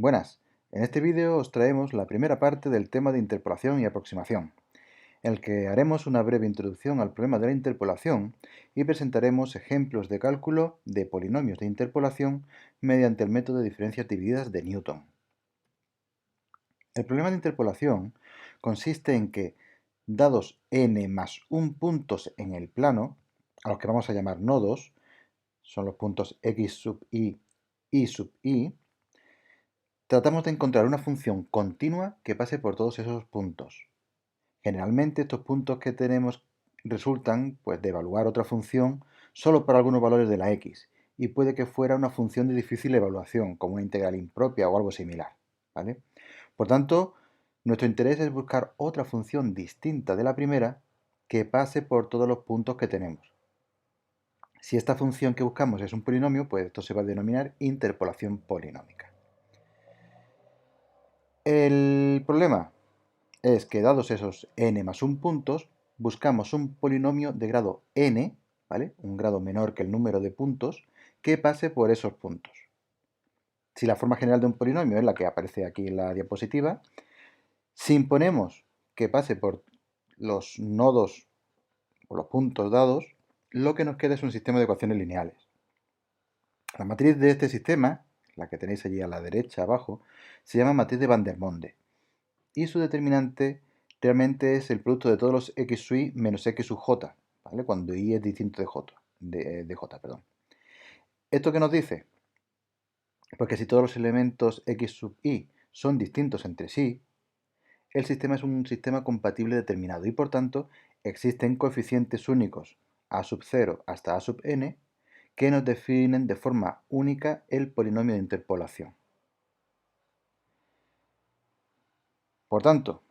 Buenas, en este vídeo os traemos la primera parte del tema de interpolación y aproximación, en el que haremos una breve introducción al problema de la interpolación y presentaremos ejemplos de cálculo de polinomios de interpolación mediante el método de diferencias divididas de Newton. El problema de interpolación consiste en que, dados n más 1 puntos en el plano, a los que vamos a llamar nodos, son los puntos x sub y sub i, tratamos de encontrar una función continua que pase por todos esos puntos. Generalmente estos puntos que tenemos resultan de evaluar otra función solo para algunos valores de la x, y puede que fuera una función de difícil evaluación, como una integral impropia o algo similar, ¿vale? Por tanto, nuestro interés es buscar otra función distinta de la primera que pase por todos los puntos que tenemos. Si esta función que buscamos es un polinomio, pues esto se va a denominar interpolación polinómica. El problema es que, dados esos n más 1 puntos, buscamos un polinomio de grado n, ¿vale? Un grado menor que el número de puntos, que pase por esos puntos. Si la forma general de un polinomio es la que aparece aquí en la diapositiva, si imponemos que pase por los nodos o los puntos dados, lo que nos queda es un sistema de ecuaciones lineales. La matriz de este sistema, la que tenéis allí a la derecha abajo, se llama matriz de Van der Monde, y su determinante realmente es el producto de todos los x sub i menos x sub j, ¿vale? Cuando i es distinto de j, perdón. ¿Esto qué nos dice? Pues que si todos los elementos x sub i son distintos entre sí, el sistema es un sistema compatible determinado y por tanto existen coeficientes únicos a sub 0 hasta a sub n que nos definen de forma única el polinomio de interpolación. Por tanto,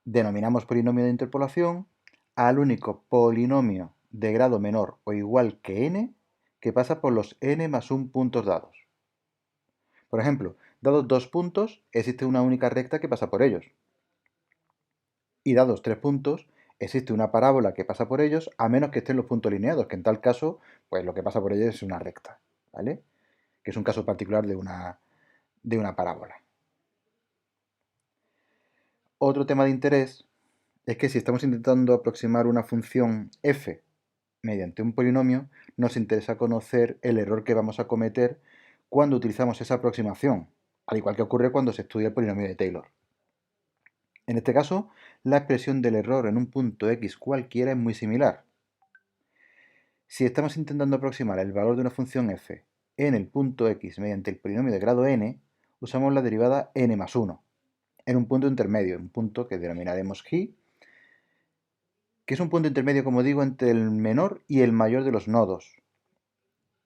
denominamos polinomio de interpolación al único polinomio de grado menor o igual que n que pasa por los n más 1 puntos dados. Por ejemplo, dados 2 puntos, existe una única recta que pasa por ellos. Y dados 3 puntos, existe una parábola que pasa por ellos, a menos que estén los puntos lineados, que en tal caso, pues lo que pasa por ellos es una recta, ¿vale? Que es un caso particular de una parábola. Otro tema de interés es que si estamos intentando aproximar una función f mediante un polinomio, nos interesa conocer el error que vamos a cometer cuando utilizamos esa aproximación, al igual que ocurre cuando se estudia el polinomio de Taylor. En este caso, la expresión del error en un punto x cualquiera es muy similar. Si estamos intentando aproximar el valor de una función f en el punto x mediante el polinomio de grado n, usamos la derivada n más 1, en un punto intermedio, un punto que denominaremos g, que es un punto intermedio, como digo, entre el menor y el mayor de los nodos,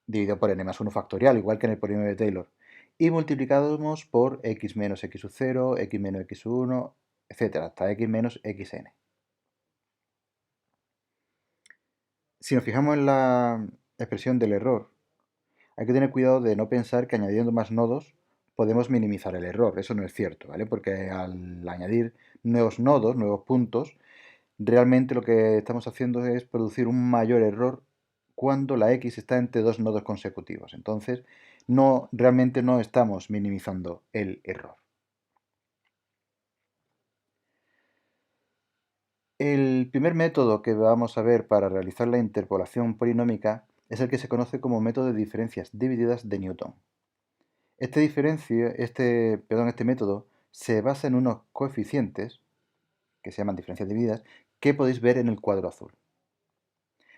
dividido por n más 1 factorial, igual que en el polinomio de Taylor, y multiplicamos por x menos x sub 0, x menos x sub 1, etc., hasta x menos xn. Si nos fijamos en la expresión del error, hay que tener cuidado de no pensar que añadiendo más nodos podemos minimizar el error. Eso no es cierto, ¿vale? Porque al añadir nuevos nodos, nuevos puntos, realmente lo que estamos haciendo es producir un mayor error cuando la x está entre dos nodos consecutivos. Entonces, realmente no estamos minimizando el error. El primer método que vamos a ver para realizar la interpolación polinómica es el que se conoce como método de diferencias divididas de Newton. Este método se basa en unos coeficientes, que se llaman diferencias divididas, que podéis ver en el cuadro azul.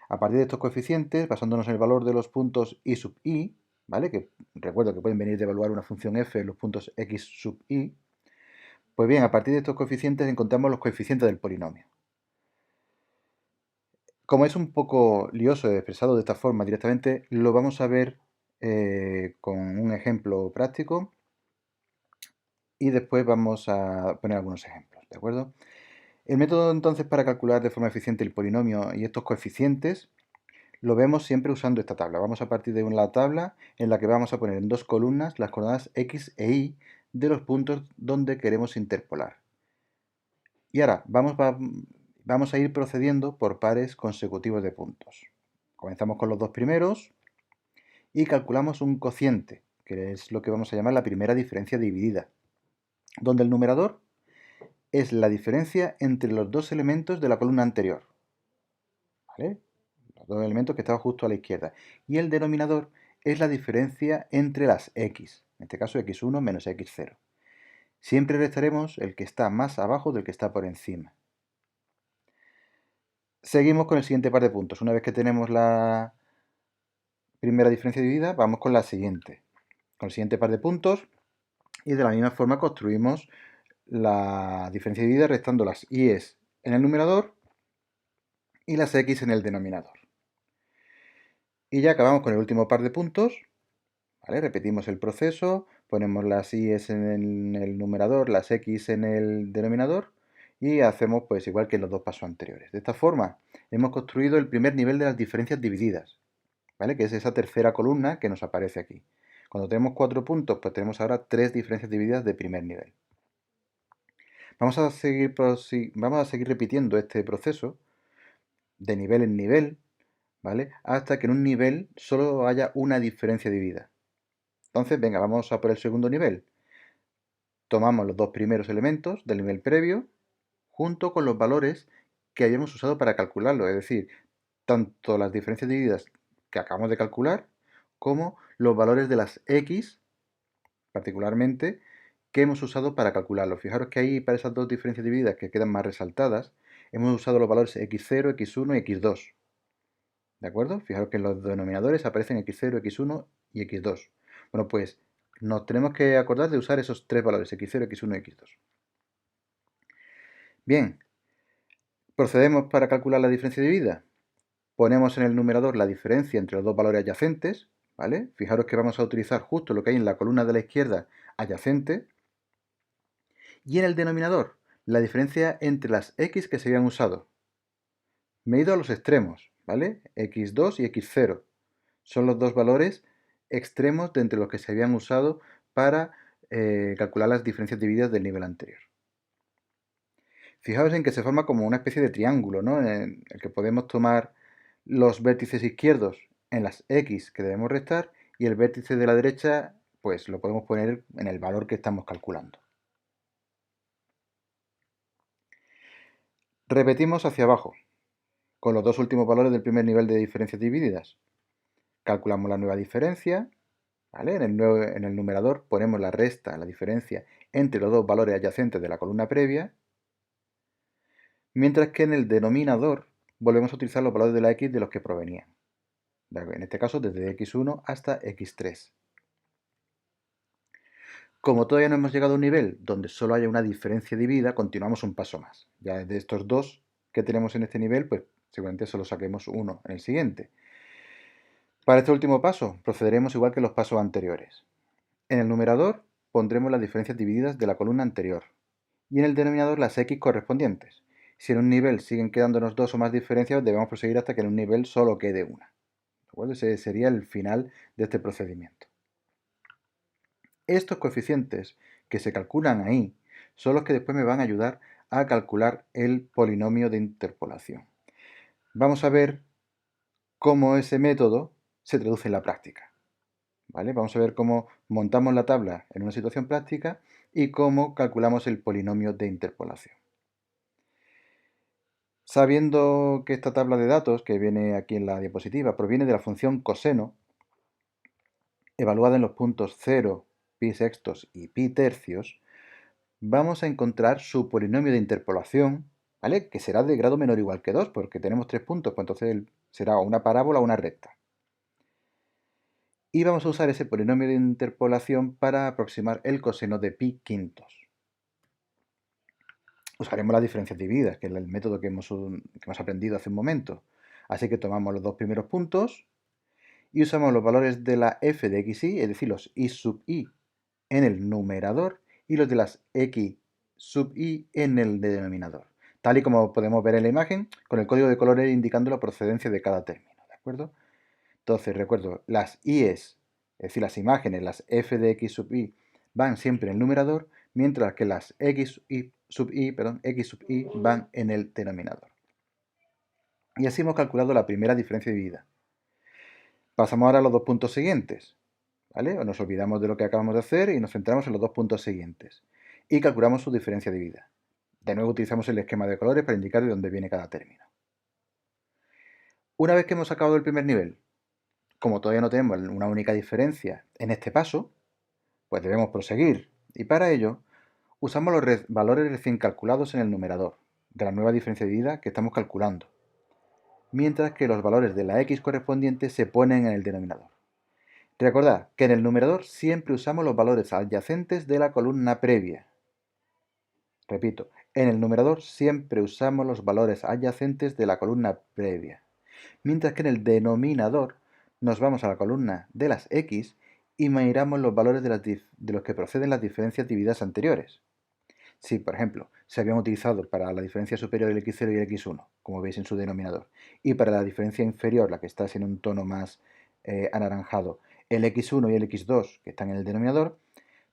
A partir de estos coeficientes, basándonos en el valor de los puntos i sub i, ¿vale? Que recuerdo que pueden venir de evaluar una función f en los puntos x sub i, pues bien, a partir de estos coeficientes encontramos los coeficientes del polinomio. Como es un poco lioso expresado de esta forma directamente, lo vamos a ver con un ejemplo práctico y después vamos a poner algunos ejemplos, ¿de acuerdo? El método entonces para calcular de forma eficiente el polinomio y estos coeficientes lo vemos siempre usando esta tabla. Vamos a partir de una tabla en la que vamos a poner en dos columnas las coordenadas x e y de los puntos donde queremos interpolar. Y ahora vamos a ir procediendo por pares consecutivos de puntos. Comenzamos con los dos primeros y calculamos un cociente, que es lo que vamos a llamar la primera diferencia dividida, donde el numerador es la diferencia entre los dos elementos de la columna anterior, ¿vale? Los dos elementos que estaban justo a la izquierda. Y el denominador es la diferencia entre las x, en este caso x1 menos x0. Siempre restaremos el que está más abajo del que está por encima. Seguimos con el siguiente par de puntos. Una vez que tenemos la primera diferencia dividida, vamos con la siguiente. Con el siguiente par de puntos, y de la misma forma construimos la diferencia dividida restando las i's en el numerador y las x en el denominador. Y ya acabamos con el último par de puntos, ¿vale? Repetimos el proceso, ponemos las i's en el numerador, las x en el denominador y hacemos pues igual que en los dos pasos anteriores. De esta forma hemos construido el primer nivel de las diferencias divididas, ¿vale? Que es esa tercera columna que nos aparece aquí. Cuando tenemos 4 puntos, pues tenemos ahora 3 diferencias divididas de primer nivel. Vamos a seguir repitiendo este proceso de nivel en nivel, ¿vale? Hasta que en un nivel solo haya una diferencia dividida. Entonces, venga, vamos a por el segundo nivel. Tomamos los dos primeros elementos del nivel previo junto con los valores que hayamos usado para calcularlo, es decir, tanto las diferencias divididas que acabamos de calcular como los valores de las x, particularmente, que hemos usado para calcularlo. Fijaros que ahí para esas dos diferencias divididas que quedan más resaltadas, hemos usado los valores x0, x1 y x2. ¿De acuerdo? Fijaros que en los denominadores aparecen x0, x1 y x2. Bueno, pues nos tenemos que acordar de usar esos tres valores, x0, x1 y x2. Bien, procedemos para calcular la diferencia dividida. Ponemos en el numerador la diferencia entre los dos valores adyacentes, ¿vale? Fijaros que vamos a utilizar justo lo que hay en la columna de la izquierda adyacente. Y en el denominador, la diferencia entre las x que se habían usado. Me he ido a los extremos, ¿vale? x2 y x0. Son los dos valores extremos de entre los que se habían usado para calcular las diferencias divididas del nivel anterior. Fijaos en que se forma como una especie de triángulo, ¿no? En el que podemos tomar los vértices izquierdos en las x que debemos restar y el vértice de la derecha pues lo podemos poner en el valor que estamos calculando. Repetimos hacia abajo con los dos últimos valores del primer nivel de diferencias divididas. Calculamos la nueva diferencia, ¿vale? En el numerador ponemos la resta, la diferencia entre los dos valores adyacentes de la columna previa, mientras que en el denominador volvemos a utilizar los valores de la x de los que provenían. En este caso desde x1 hasta x3. Como todavía no hemos llegado a un nivel donde solo haya una diferencia dividida, continuamos un paso más. Ya de estos dos que tenemos en este nivel, pues seguramente solo saquemos uno en el siguiente. Para este último paso, procederemos igual que los pasos anteriores. En el numerador pondremos las diferencias divididas de la columna anterior y en el denominador las x correspondientes. Si en un nivel siguen quedándonos dos o más diferencias, debemos proseguir hasta que en un nivel solo quede una. ¿De acuerdo? Ese sería el final de este procedimiento. Estos coeficientes que se calculan ahí son los que después me van a ayudar a calcular el polinomio de interpolación. Vamos a ver cómo ese método se traduce en la práctica. ¿Vale? Vamos a ver cómo montamos la tabla en una situación práctica y cómo calculamos el polinomio de interpolación. Sabiendo que esta tabla de datos que viene aquí en la diapositiva proviene de la función coseno, evaluada en los puntos 0, pi sextos y pi tercios, vamos a encontrar su polinomio de interpolación, ¿vale? Que será de grado menor o igual que 2, porque tenemos 3 puntos, pues entonces será una parábola o una recta. Y vamos a usar ese polinomio de interpolación para aproximar el coseno de pi quintos. Usaremos las diferencias divididas, que es el método que hemos aprendido hace un momento. Así que tomamos los dos primeros puntos y usamos los valores de la f de xy, es decir, los i sub i en el numerador y los de las x sub i en el denominador. Tal y como podemos ver en la imagen, con el código de colores indicando la procedencia de cada término, ¿de acuerdo? Entonces, recuerdo, las i's, es decir, las imágenes, las f de x sub i, van siempre en el numerador, mientras que las x sub i van en el denominador. Y así hemos calculado la primera diferencia dividida. Pasamos ahora a los dos puntos siguientes. ¿vale? O nos olvidamos de lo que acabamos de hacer y nos centramos en los dos puntos siguientes. Y calculamos su diferencia dividida. De nuevo utilizamos el esquema de colores para indicar de dónde viene cada término. Una vez que hemos acabado el primer nivel, como todavía no tenemos una única diferencia en este paso, pues debemos proseguir. Y para ello, usamos los valores recién calculados en el numerador de la nueva diferencia dividida que estamos calculando, mientras que los valores de la x correspondiente se ponen en el denominador. Recordad que en el numerador siempre usamos los valores adyacentes de la columna previa. Repito, en el numerador siempre usamos los valores adyacentes de la columna previa, mientras que en el denominador nos vamos a la columna de las x y miramos los valores de los que proceden las diferencias divididas anteriores. Si, por ejemplo, se habían utilizado para la diferencia superior el x0 y el x1, como veis en su denominador, y para la diferencia inferior, la que está en un tono más anaranjado, el x1 y el x2, que están en el denominador,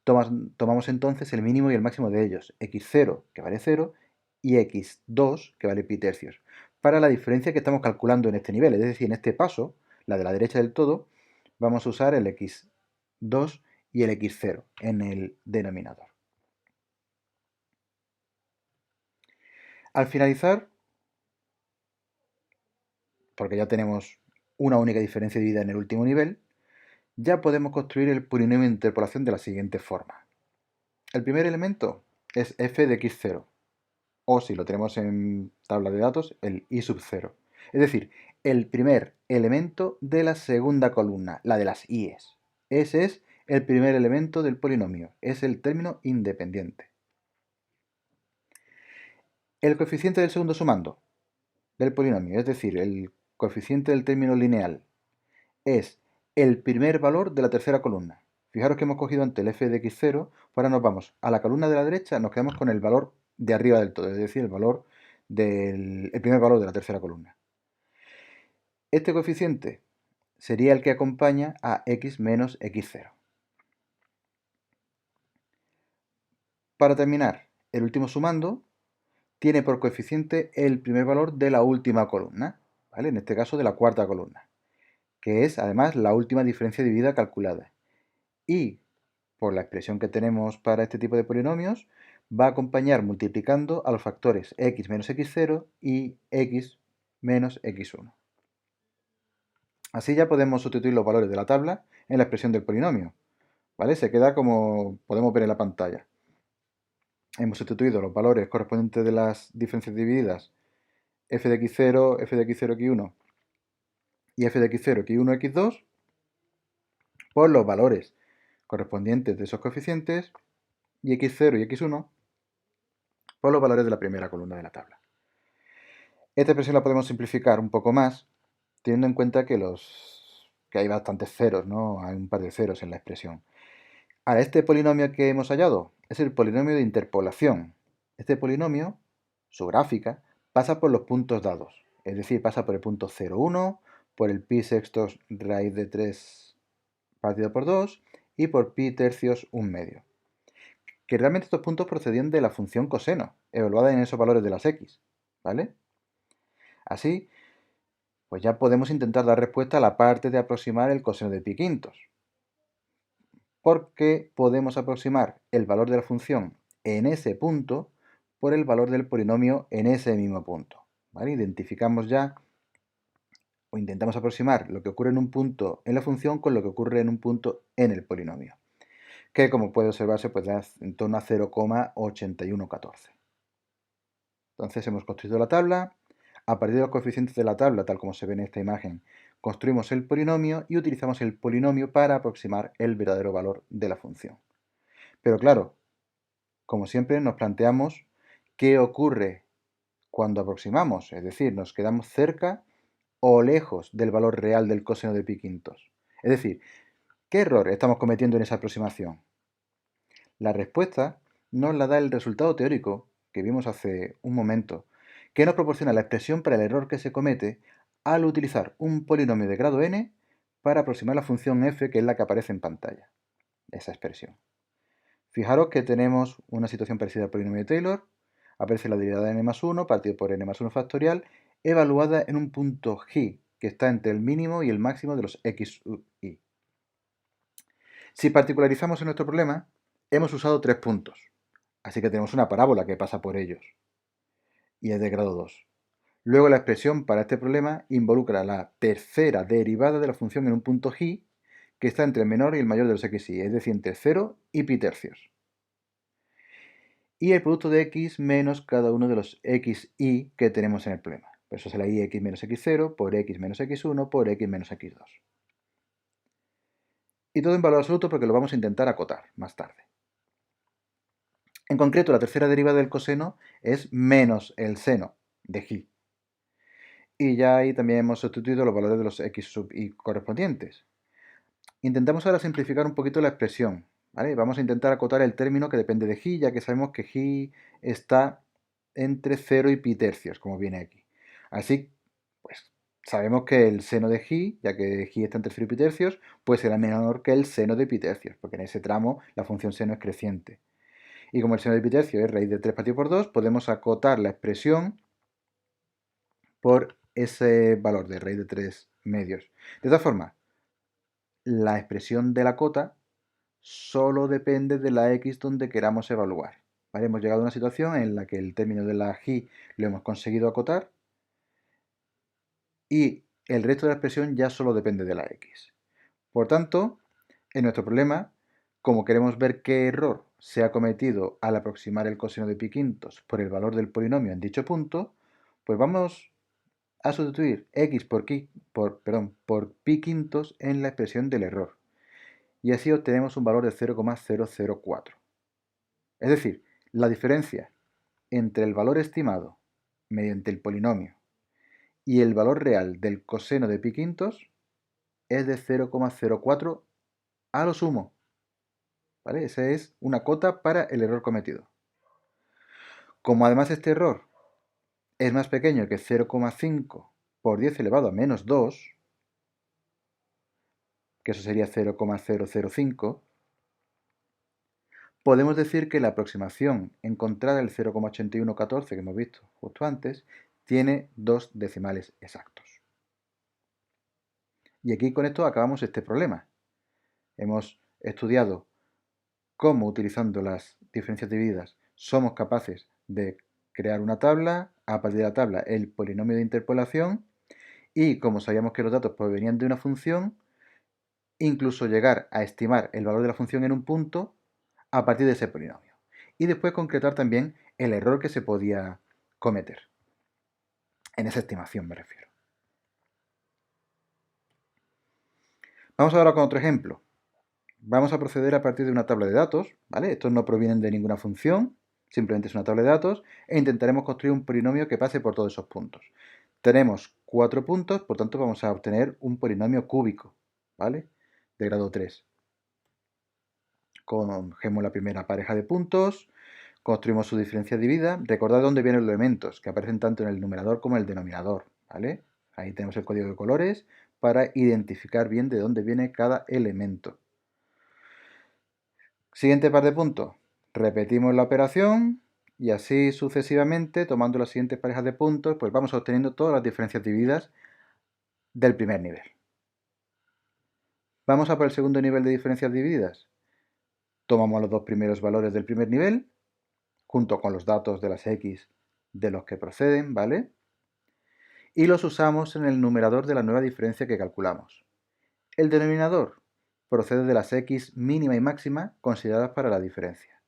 tomamos entonces el mínimo y el máximo de ellos, x0, que vale 0, y x2, que vale pi tercios, para la diferencia que estamos calculando en este nivel. Es decir, en este paso, la de la derecha del todo, vamos a usar el x2 y el x0 en el denominador. Al finalizar, porque ya tenemos una única diferencia dividida en el último nivel, ya podemos construir el polinomio de interpolación de la siguiente forma. El primer elemento es f de x0, o si lo tenemos en tabla de datos, el i sub 0. Es decir, el primer elemento de la segunda columna, la de las i's. Ese es el primer elemento del polinomio, es el término independiente. El coeficiente del segundo sumando del polinomio, es decir, el coeficiente del término lineal, es el primer valor de la tercera columna. Fijaros que hemos cogido antes el f de x0, ahora nos vamos a la columna de la derecha, nos quedamos con el valor de arriba del todo, es decir, el primer valor de la tercera columna. Este coeficiente sería el que acompaña a x menos x0. Para terminar, el último sumando tiene por coeficiente el primer valor de la última columna, ¿vale? En este caso de la cuarta columna, que es además la última diferencia dividida calculada. Y por la expresión que tenemos para este tipo de polinomios, va a acompañar multiplicando a los factores x menos x0 y x menos x1. Así ya podemos sustituir los valores de la tabla en la expresión del polinomio, ¿vale? Se queda como podemos ver en la pantalla. Hemos sustituido los valores correspondientes de las diferencias divididas f de x0, f de x0, x1 y f de x0, x1, x2 por los valores correspondientes de esos coeficientes y x0 y x1 por los valores de la primera columna de la tabla. Esta expresión la podemos simplificar un poco más, teniendo en cuenta que hay bastantes ceros, ¿no? Hay un par de ceros en la expresión. Ahora, este polinomio que hemos hallado es el polinomio de interpolación. Este polinomio, su gráfica, pasa por los puntos dados, es decir, pasa por el punto 0, 1, por el pi sextos raíz de 3 partido por 2 y por pi tercios 1 medio. Que realmente estos puntos procedían de la función coseno, evaluada en esos valores de las x, ¿vale? Así, pues ya podemos intentar dar respuesta a la parte de aproximar el coseno de pi quintos. Porque podemos aproximar el valor de la función en ese punto por el valor del polinomio en ese mismo punto, ¿vale? Identificamos ya o intentamos aproximar lo que ocurre en un punto en la función con lo que ocurre en un punto en el polinomio, que como puede observarse pues da en torno a 0,8114. Entonces hemos construido la tabla, a partir de los coeficientes de la tabla, tal como se ve en esta imagen, construimos el polinomio y utilizamos el polinomio para aproximar el verdadero valor de la función. Pero claro, como siempre nos planteamos qué ocurre cuando aproximamos, es decir, nos quedamos cerca o lejos del valor real del coseno de pi quintos. Es decir, ¿qué error estamos cometiendo en esa aproximación? La respuesta nos la da el resultado teórico que vimos hace un momento, que nos proporciona la expresión para el error que se comete al utilizar un polinomio de grado n para aproximar la función f, que es la que aparece en pantalla, esa expresión. Fijaros que tenemos una situación parecida al polinomio de Taylor, aparece la derivada de n más 1 partido por n más 1 factorial, evaluada en un punto g, que está entre el mínimo y el máximo de los x y. Si particularizamos en nuestro problema, hemos usado 3 puntos, así que tenemos una parábola que pasa por ellos, y es de grado 2. Luego la expresión para este problema involucra la tercera derivada de la función en un punto j que está entre el menor y el mayor de los xy, es decir, entre 0 y pi tercios. Y el producto de x menos cada uno de los xy que tenemos en el problema. Por eso será ix menos x0 por x menos x1 por x menos x2. Y todo en valor absoluto porque lo vamos a intentar acotar más tarde. En concreto, la tercera derivada del coseno es menos el seno de j. Y ya ahí también hemos sustituido los valores de los x sub i correspondientes. Intentamos ahora simplificar un poquito la expresión, ¿vale? Vamos a intentar acotar el término que depende de j, ya que sabemos que j está entre 0 y pi tercios, como viene aquí. Así, pues, sabemos que el seno de j, ya que j está entre 0 y pi tercios, pues será menor que el seno de pi tercios, porque en ese tramo la función seno es creciente. Y como el seno de pi tercios es raíz de 3 partido por 2, podemos acotar la expresión por ese valor de raíz de 3 medios. De todas formas, la expresión de la cota solo depende de la x donde queramos evaluar. ¿Vale? Hemos llegado a una situación en la que el término de la j lo hemos conseguido acotar y el resto de la expresión ya solo depende de la x. Por tanto, en nuestro problema, como queremos ver qué error se ha cometido al aproximar el coseno de pi quintos por el valor del polinomio en dicho punto, pues vamos a sustituir x por pi quintos en la expresión del error. Y así obtenemos un valor de 0,004. Es decir, la diferencia entre el valor estimado mediante el polinomio y el valor real del coseno de pi quintos es de 0,04 a lo sumo. ¿Vale? Esa es una cota para el error cometido. Como además este error es más pequeño que 0,5 por 10 elevado a menos 2, que eso sería 0,005, podemos decir que la aproximación encontrada del 0,8114 que hemos visto justo antes tiene 2 decimales exactos. Y aquí con esto acabamos este problema. Hemos estudiado cómo utilizando las diferencias divididas somos capaces de crear una tabla, a partir de la tabla el polinomio de interpolación y como sabíamos que los datos provenían de una función, incluso llegar a estimar el valor de la función en un punto a partir de ese polinomio. Y después concretar también el error que se podía cometer. En esa estimación me refiero. Vamos ahora con otro ejemplo. Vamos a proceder a partir de una tabla de datos, ¿vale? Estos no provienen de ninguna función, simplemente es una tabla de datos, e intentaremos construir un polinomio que pase por todos esos puntos. Tenemos 4 puntos, por tanto vamos a obtener un polinomio cúbico, ¿vale? De grado 3. Cogemos la primera pareja de puntos, construimos su diferencia dividida. Recordad dónde vienen los elementos, que aparecen tanto en el numerador como en el denominador, ¿vale? Ahí tenemos el código de colores para identificar bien de dónde viene cada elemento. Siguiente par de puntos. Repetimos la operación y así sucesivamente, tomando las siguientes parejas de puntos, pues vamos obteniendo todas las diferencias divididas del primer nivel. Vamos a por el segundo nivel de diferencias divididas. Tomamos los dos primeros valores del primer nivel, junto con los datos de las x de los que proceden, ¿vale? Y los usamos en el numerador de la nueva diferencia que calculamos. El denominador procede de las x mínima y máxima consideradas para la diferencia.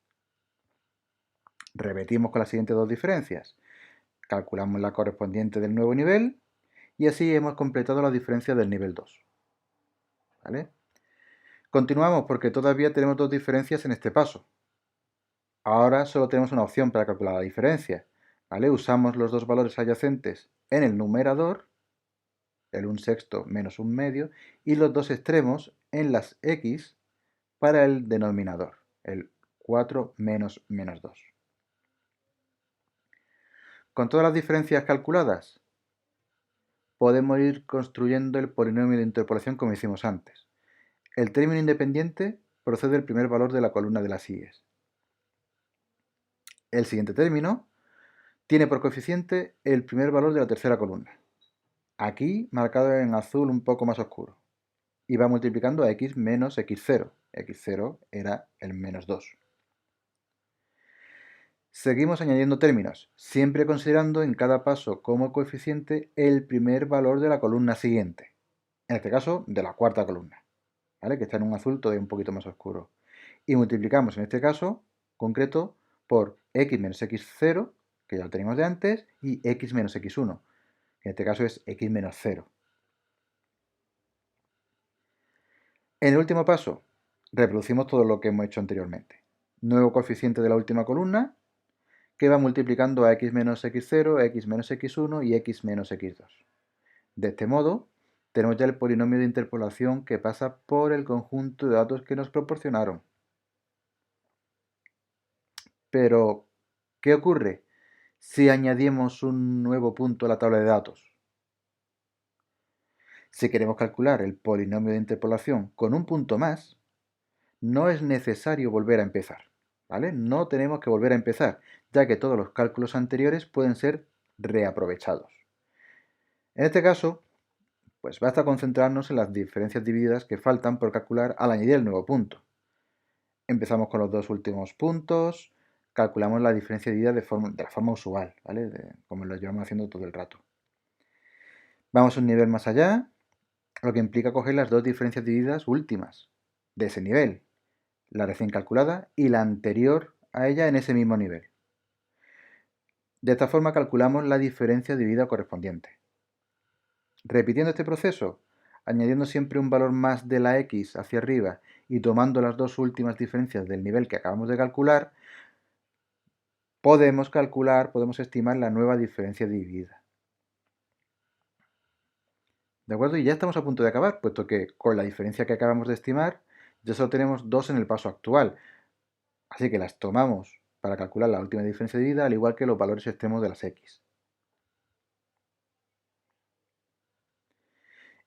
Repetimos con las siguientes dos diferencias. Calculamos la correspondiente del nuevo nivel y así hemos completado la diferencia del nivel 2. ¿Vale? Continuamos porque todavía tenemos dos diferencias en este paso. Ahora solo tenemos una opción para calcular la diferencia. ¿Vale? Usamos los dos valores adyacentes en el numerador, el 1/6 menos 1/2, y los dos extremos en las x para el denominador, el 4 menos menos 2. Con todas las diferencias calculadas, podemos ir construyendo el polinomio de interpolación como hicimos antes. El término independiente procede del primer valor de la columna de las i's. El siguiente término tiene por coeficiente el primer valor de la tercera columna, aquí marcado en azul un poco más oscuro, y va multiplicando a x menos x0, x0 era el menos 2. Seguimos añadiendo términos, siempre considerando en cada paso como coeficiente el primer valor de la columna siguiente, en este caso de la cuarta columna, ¿vale? Que está en un azul todavía un poquito más oscuro. Y multiplicamos en este caso concreto por x menos x0, que ya lo teníamos de antes, y x menos x1, que en este caso es x menos 0. En el último paso, reproducimos todo lo que hemos hecho anteriormente. Nuevo coeficiente de la última columna, que va multiplicando a x menos x0, x menos x1 y x menos x2. De este modo, tenemos ya el polinomio de interpolación que pasa por el conjunto de datos que nos proporcionaron. Pero, ¿qué ocurre si añadimos un nuevo punto a la tabla de datos? Si queremos calcular el polinomio de interpolación con un punto más, no es necesario volver a empezar, ¿vale? No tenemos que volver a empezar, ya que todos los cálculos anteriores pueden ser reaprovechados. En este caso, pues basta concentrarnos en las diferencias divididas que faltan por calcular al añadir el nuevo punto. Empezamos con los dos últimos puntos, calculamos la diferencia dividida de la forma usual, ¿vale? Como lo llevamos haciendo todo el rato. Vamos un nivel más allá, lo que implica coger las dos diferencias divididas últimas de ese nivel, la recién calculada y la anterior a ella en ese mismo nivel. De esta forma calculamos la diferencia dividida correspondiente. Repitiendo este proceso, añadiendo siempre un valor más de la x hacia arriba y tomando las dos últimas diferencias del nivel que acabamos de calcular, podemos estimar la nueva diferencia dividida. ¿De acuerdo? Y ya estamos a punto de acabar, puesto que con la diferencia que acabamos de estimar, ya solo tenemos dos en el paso actual. Así que las tomamos para calcular la última diferencia dividida, al igual que los valores extremos de las x.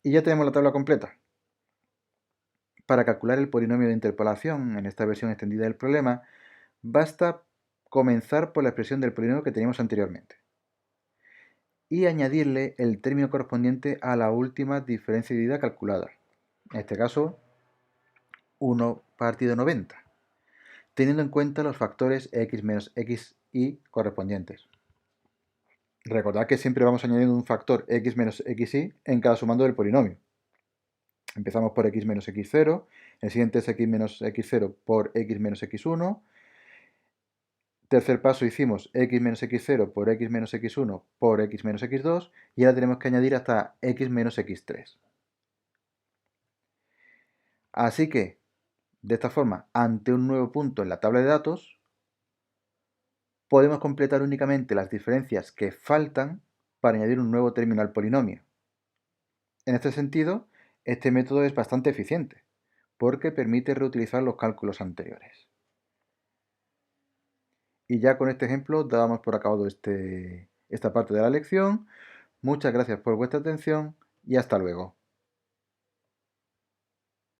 Y ya tenemos la tabla completa. Para calcular el polinomio de interpolación en esta versión extendida del problema, basta comenzar por la expresión del polinomio que teníamos anteriormente y añadirle el término correspondiente a la última diferencia dividida calculada, en este caso 1 partido 90, teniendo en cuenta los factores x menos xy correspondientes. Recordad que siempre vamos añadiendo un factor x menos xy en cada sumando del polinomio. Empezamos por x menos x0, el siguiente es x menos x0 por x menos x1. Tercer paso hicimos x menos x0 por x menos x1 por x menos x2 y ahora tenemos que añadir hasta x menos x3. Así que, de esta forma, ante un nuevo punto en la tabla de datos, podemos completar únicamente las diferencias que faltan para añadir un nuevo término al polinomio. En este sentido, este método es bastante eficiente, porque permite reutilizar los cálculos anteriores. Y ya con este ejemplo dábamos por acabado esta parte de la lección. Muchas gracias por vuestra atención y hasta luego.